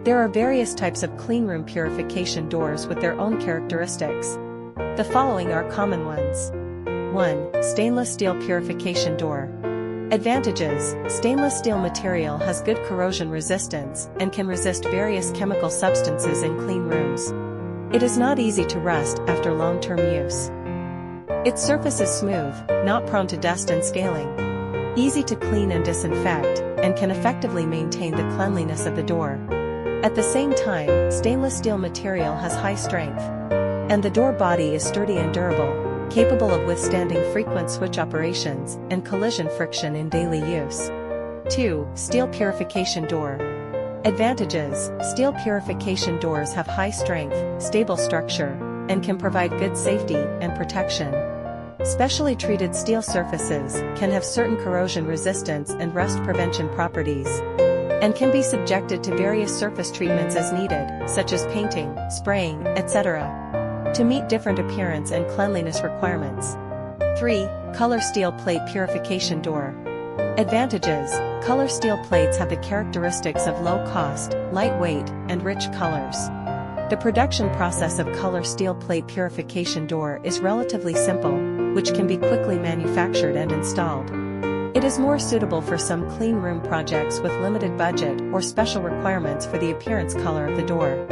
There are various types of cleanroom purification doors with their own characteristics. The following are common ones. 1. Stainless steel purification door. Advantages: stainless steel material has good corrosion resistance and can resist various chemical substances in clean rooms. It is not easy to rust after long-term use. Its surface is smooth, not prone to dust and scaling. Easy to clean and disinfect, and can effectively maintain the cleanliness of the door. At the same time, stainless steel material has high strength, and the door body is sturdy and durable, capable of withstanding frequent switch operations and collision friction in daily use. 2. Steel purification door. Advantages: steel purification doors have high strength, stable structure, and can provide good safety and protection. Specially treated steel surfaces can have certain corrosion resistance and rust prevention properties, and can be subjected to various surface treatments as needed, such as painting, spraying, etc., to meet different appearance and cleanliness requirements. 3. Color steel plate purification door. Advantages: color steel plates have the characteristics of low cost, lightweight, and rich colors. The production process of color steel plate purification door is relatively simple, which can be quickly manufactured and installed. It is more suitable for some clean room projects with limited budget or special requirements for the appearance color of the door.